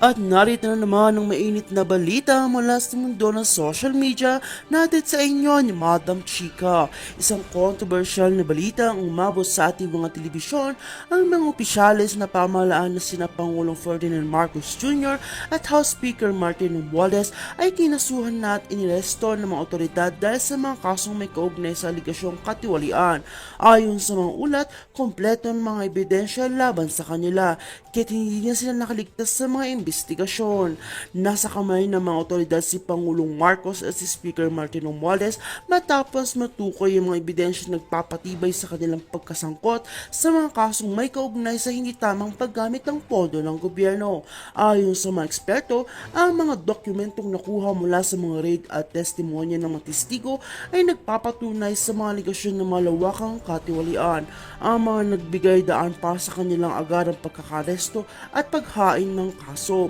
At narito na naman ang mainit na balita mula sa mundo ng social media natin sa inyo ni Madam Chika. Isang controversial na balita ang umabot sa ating mga telebisyon ang mga opisyalis na pamahalaan na sina Pangulong Ferdinand Marcos Jr. at House Speaker Martin Romualdez ay kinasuhan na at iniresto ng mga otoridad dahil sa mga kasong may kaugnay sa aligasyong katiwalian. Ayon sa mga ulat, kompleto ang mga ebidensya laban sa kanila, kaya't hindi niya sila nakaligtas sa mga investigasyon. Nasa kamay ng mga otoridad si Pangulong Marcos at si Speaker Martin Romualdez matapos matukoy ang mga ebidensya nagpapatibay sa kanilang pagkasangkot sa mga kasong may kaugnay sa hindi tamang paggamit ng pondo ng gobyerno. Ayon sa mga eksperto, ang mga dokumentong nakuha mula sa mga raid at testimonya ng mga testigo ay nagpapatunay sa mga aligasyon ng malawakang katiwalian. Ang mga nagbigay daan para sa kanilang agarang pagkakaresto at paghain ng kaso.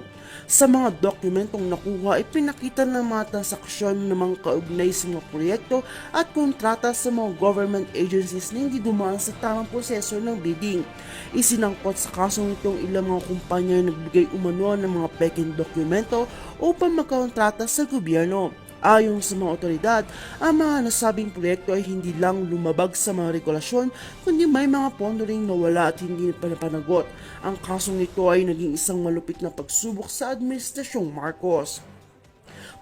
Sa mga dokumentong nakuha ay pinakita ng mga transaksyon ng mga kaugnay sa mga proyekto at kontrata sa mga government agencies na hindi dumaan sa tamang proseso ng bidding. Isinangkot sa kasong itong ilang mga kumpanya na nagbigay umano ng mga peking dokumento upang magkontrata sa gobyerno. Ayon sa mga otoridad, ang mga nasabing proyekto ay hindi lang lumabag sa mga regulasyon, kundi may mga pondo ring nawala at hindi napanagot. Ang kasong ito ay naging isang malupit na pagsubok sa Administrasyong Marcos.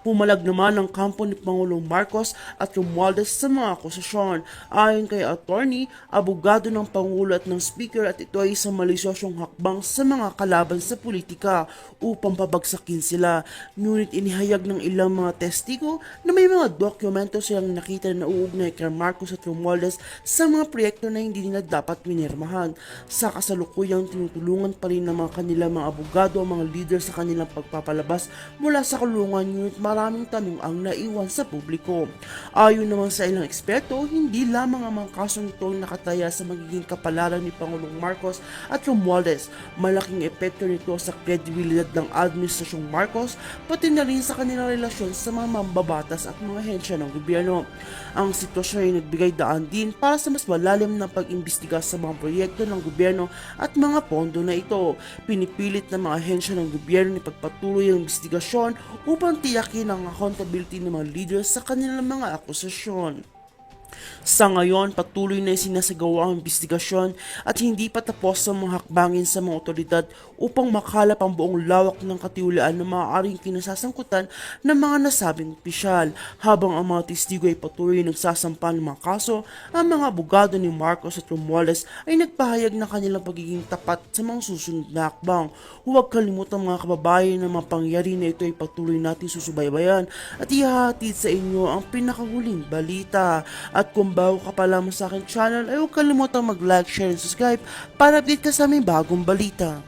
Pumalag naman ang kampo ni Pangulong Marcos at Romualdez sa mga akusasyon. Ayon kay attorney, abogado ng Pangulo at ng Speaker at ito ay isang malisyosyong hakbang sa mga kalaban sa politika upang pabagsakin sila. Ngunit inihayag ng ilang mga testigo na may mga dokumento silang nakita na uugnay kay Marcos at Romualdez sa mga proyekto na hindi nila dapat pinirmahan. Sa kasalukuyang tinutulungan pa rin ng mga kanilang mga abogado ang mga leader sa kanilang pagpapalabas mula sa kulungan, ngunit maraming tanong ang naiwan sa publiko. Ayon naman sa ilang eksperto, hindi lamang ang mga kasong ito nakataya sa magiging kapalaran ni Pangulong Marcos at Romualdez. Malaking epekto nito sa kredibilidad ng Administrasyong Marcos, pati na rin sa kanilang relasyon sa mga mambabatas at mga hensya ng gobyerno. Ang sitwasyon ay nagbigay daan din para sa mas malalim na pag-imbestiga sa mga proyekto ng gobyerno at mga pondo na ito. Pinipilit ng mga hensya ng gobyerno na pagpatuloy ang investigasyon upang tiyakin ang accountability ng mga leaders sa kanilang mga akusasyon. Sa ngayon, patuloy na sinasagawa ang investigasyon at hindi pa tapos ang mga hakbangin sa mga otoridad upang makalap ang buong lawak ng katiwalian na maaaring kinasasangkutan ng mga nasabing opisyal. Habang ang mga testigo ay patuloy nagsasampa ng mga kaso, ang mga abogado ni Marcos at Romualdez ay nagpahayag ng kanilang pagiging tapat sa mga susunod na hakbang. Huwag kalimutan mga kababayan na mga pangyayari na ito ay patuloy natin susubaybayan at ihahatid sa inyo ang pinakahuling balita. At kung bago ka pa lamang sa aking channel ay huwag kalimutang mag-like, share, and subscribe para update ka sa aming bagong balita.